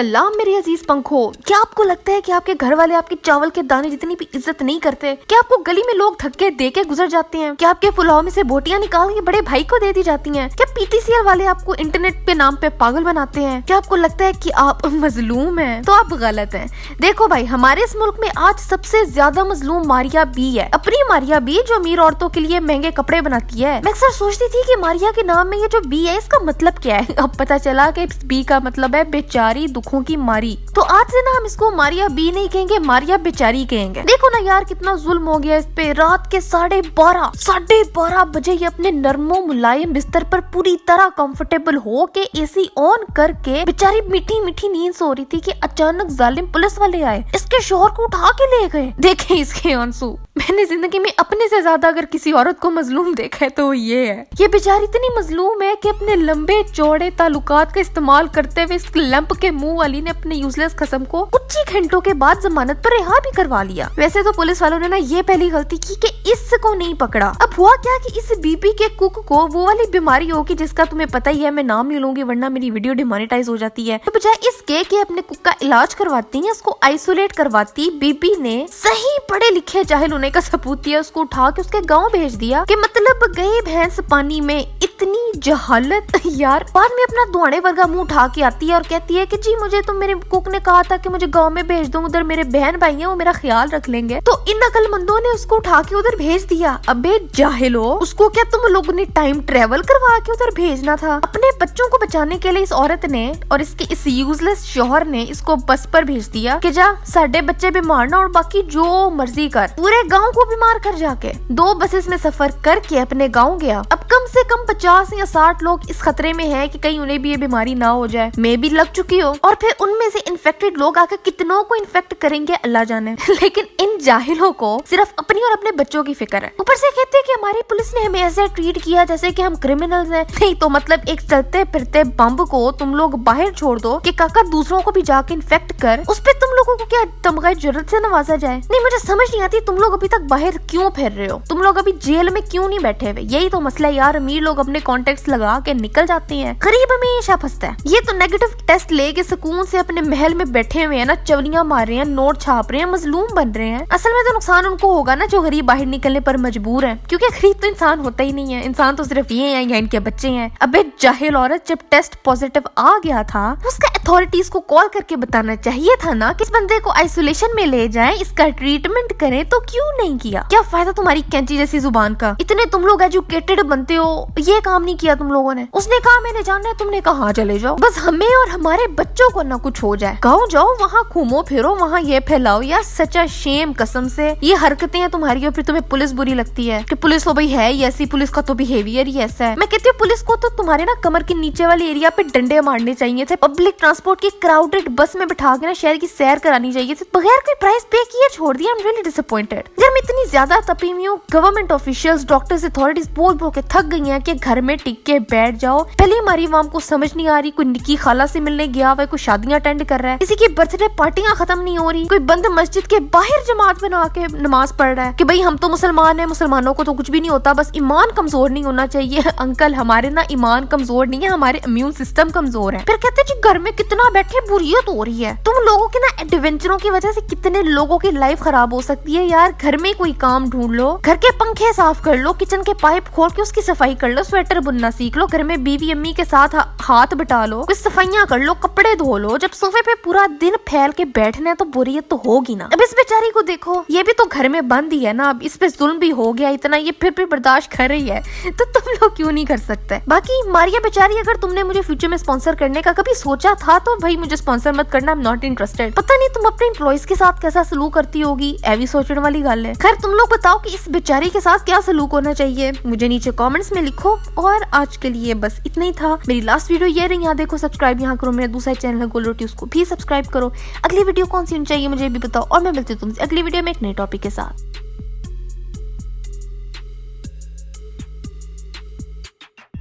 सलाम मेरे अजीज पंखो। क्या आपको लगता है कि आपके घर वाले आपके चावल के दाने जितनी भी इज्जत नहीं करते? क्या आपको गली में लोग धक्के दे के गुजर जाते हैं? क्या आपके पुलाव में से बोटियां निकाल के बड़े भाई को दे दी जाती हैं? क्या पीटीसीएल वाले आपको इंटरनेट पे नाम पे पागल बनाते हैं? क्या आपको लगता है कि आप मजलूम हैं? तो आप गलत हैं। देखो भाई, हमारे इस मुल्क में आज सबसे ज्यादा मजलूम मारिया बी है। अपनी मारिया बी जो अमीर औरतों के लिए महंगे कपड़े बनाती है। मैं अक्सर सोचती थी कि मारिया के नाम में ये जो बी है इसका मतलब क्या है। अब पता चला कि बी का मतलब है बेचारी, दुखों की मारी। तो आज से ना हम इसको मारिया बी नहीं कहेंगे, मारिया बेचारी कहेंगे। देखो ना यार, कितना जुल्म हो गया इस पे। रात के 12:30 बजे ये अपने नरमो मुलायम बिस्तर पर पूरी तरह कंफर्टेबल हो के एसी ऑन करके बेचारी मीठी मीठी नींद सो रही थी कि अचानक जालिम पुलिस वाले आए, इसके शोहर को उठा के ले गए। देखे इसके आंसू। मैंने जिंदगी में अपने से ज्यादा अगर किसी औरत को मजलूम देखा है तो ये है। ये बेचारी इतनी मजलूम है कि अपने लंबे चौड़े ताल्लुकात का इस्तेमाल करते हुए इस लंप के मुंह वाली ने अपने यूजलेस खसम को कुछ ही घंटों के बाद जमानत पर रिहा भी करवा लिया। वैसे तो पुलिस वालों ने ना ये पहली गलती की कि इसको नहीं पकड़ा। अब हुआ क्या कि इस बीबी के कुक को वो वाली बीमारी होगी जिसका तुम्हें पता ही है, मैं नाम नहीं लूंगी वरना मेरी वीडियो डिमोनेटाइज हो जाती है। तो बजाय इसके कि अपने कुक का इलाज करवाती है, उसको आइसोलेट करवाती, बीबी ने सही पढ़े लिखे जाहिल होने का सबूत दिया, उसको उठा के उसके गाँव भेज दिया। कि मतलब गई भैंस पानी में, इतनी जहालत यार। बाद में अपना दुआने वर्गा मुंह उठा के आती है और कहती है कि जी मुझे तो मेरे कुक ने कहा था कि मुझे गांव में भेज दो, उधर मेरे बहन भाई हैं वो मेरा ख्याल रख लेंगे। तो इन अकलमंदों ने उसको उठा के उधर भेज दिया। अबे जाहिलो, उसको क्या तुम लोगों ने टाइम ट्रेवल करवा के उधर भेजना था? अपने बच्चों को बचाने के लिए इस औरत ने और इसके इस यूजलेस शौहर ने इसको बस पर भेज दिया कि जा साढ़े बच्चे बीमार ना और बाकी जो मर्जी कर। पूरे गाँव को बीमार कर जाके 2 बसेस में सफर करके अपने गाँव गया। अब कम से कम 50 या 60 लोग इस खतरे में हैं कि कहीं उन्हें भी ये बीमारी ना हो जाए। मैं भी लग चुकी हूँ। और फिर उनमें से इन्फेक्टेड लोग आकर कितनों को इन्फेक्ट करेंगे अल्लाह जाने। लेकिन इन जाहिलों को सिर्फ अपनी और अपने बच्चों की फिक्र है। ऊपर से कहते हैं कि हमारी पुलिस ने हमें ऐसे ट्रीट किया जैसे कि हम क्रिमिनल्स हैं। नहीं तो मतलब एक चलते फिरते बम को तुम लोग बाहर छोड़ दो कि काका दूसरों को भी जाके इन्फेक्ट कर, उस पे तुम लोगों को क्या तमगा जरूरत से नवाजा जाए? नहीं, मुझे समझ नहीं आती तुम लोग अभी तक बाहर क्यों फिर रहे हो? तुम लोग अभी जेल में क्यों नहीं बैठे हुए? यही तो मसला है यार। अमीर लोग अपने कॉन्टेक्ट लगा के निकल जाते हैं, गरीब हमेशा फंसता है। ये तो नेगेटिव टेस्ट लेके सुकून से अपने महल में बैठे हुए हैं ना, चवलियां मार रहे हैं, नोट छाप रहे हैं, मजलूम बन रहे हैं। असल में तो नुकसान उनको होगा ना जो गरीब बाहर निकलने पर मजबूर है, क्योंकि गरीब तो इंसान होता ही नहीं है। इंसान तो सिर्फ ये है या इनके बच्चे हैं। अबे जाहिल औरत, जब टेस्ट पॉजिटिव आ गया था उसका अथॉरिटीज को कॉल करके बताना चाहिए था ना कि इस बंदे को आइसोलेशन में ले जाएं, इसका ट्रीटमेंट करें। तो क्यों नहीं किया? क्या फायदा तुम्हारी कैंची जैसी जुबान का? इतने तुम लोग एजुकेटेड बनते हो, ये काम नहीं किया तुम लोगों ने। उसने कहा मैंने जाना है, तुमने कहा हाँ चले जाओ। बस हमें और हमारे बच्चों को ना कुछ हो जाए। गाँव जाओ, वहाँ घूमो फिरो, वहाँ ये फैलाओ। यार सच्चा शेम कसम से। ये हरकतें हैं तुम्हारी और फिर तुम्हें पुलिस बुरी लगती है कि पुलिस तो भाई है ही ऐसी, पुलिस का तो बिहेवियर ही ऐसा है। मैं कहती हूँ पुलिस को तो तुम्हारे ना कमर के नीचे वाले एरिया पे डंडे मारने चाहिए थे। पब्लिक ट्रांसपोर्ट की क्राउडेड बस में बिठा के ना शहर की सैर करानी चाहिए थी, बगैर कोई प्राइस पे किए छोड़ दिया। I am really disappointed. यार मैं इतनी ज्यादा तपी हुई हूँ। गवर्नमेंट ऑफिशियल्स, डॉक्टर्स, अथॉरिटीज बोल बोल के थक गई हैं कि घर में टिक के बैठ जाओ। पहले हमारी आवाम को समझ नहीं आ रही, कोई निकी खाला से मिलने गया हुआ है, कोई शादियां अटेंड कर रहा है, किसी की बर्थडे पार्टियां खत्म नहीं हो रही, कोई बंद मस्जिद के बाहर जमात बना के नमाज पढ़ रहा है कि भाई हम तो मुसलमान हैं, मुसलमानों को तो कुछ भी नहीं होता, बस ईमान कमजोर नहीं होना चाहिए। अंकल हमारे ना ईमान कमजोर नहीं है, हमारे इम्यून सिस्टम कमजोर है। फिर कहते हैं घर में कितना बैठे बुरियत हो रही है। तुम लोगों के ना एडवेंचरों की वजह से कितने लोगों की लाइफ खराब हो सकती है यार। घर में कोई काम ढूंढ लो, घर के पंखे साफ कर लो, किचन के पाइप खोल के उसकी सफाई कर लो, स्वेटर बुनना सीख लो, घर में बीवी अम्मी के साथ हाथ बटा लो, कुछ सफाइयां कर लो, कपड़े धो लो। जब सोफे पे पूरा दिन फैल के बैठना है तो बोरियत तो होगी ना। अब इस बेचारी को देखो, ये भी तो घर में बंद ही है ना। अब इस पे जुल्म भी हो गया इतना, ये फिर भी बर्दाश्त कर रही है, तो तुम लोग क्यों नहीं कर सकते? बाकी मारिया बेचारी, अगर तुमने मुझे फ्यूचर में स्पॉन्सर करने का कभी सोचा था तो भाई मुझे स्पॉन्सर मत करना, आई एम नॉट इंटरेस्टेड। पता नहीं तुम अपने एम्प्लॉइज के साथ कैसा सलूक करती होगी, ऐवी सोचने वाली गल है। खैर तुम लोग बताओ कि इस बेचारी के साथ क्या सलूक होना चाहिए, मुझे नीचे कमेंट्स में लिखो। और आज के लिए बस इतना ही था। मेरी लास्ट वीडियो ये रही। यहाँ देखो, सब्सक्राइब यहाँ करो। मेरा दूसरा चैनल है गोलोटी, उसको भी सब्सक्राइब करो। अगली वीडियो कौन सी होनी चाहिए मुझे भी बताओ और मैं मिलती हूँ तुमसे अगली वीडियो में एक नए टॉपिक के साथ।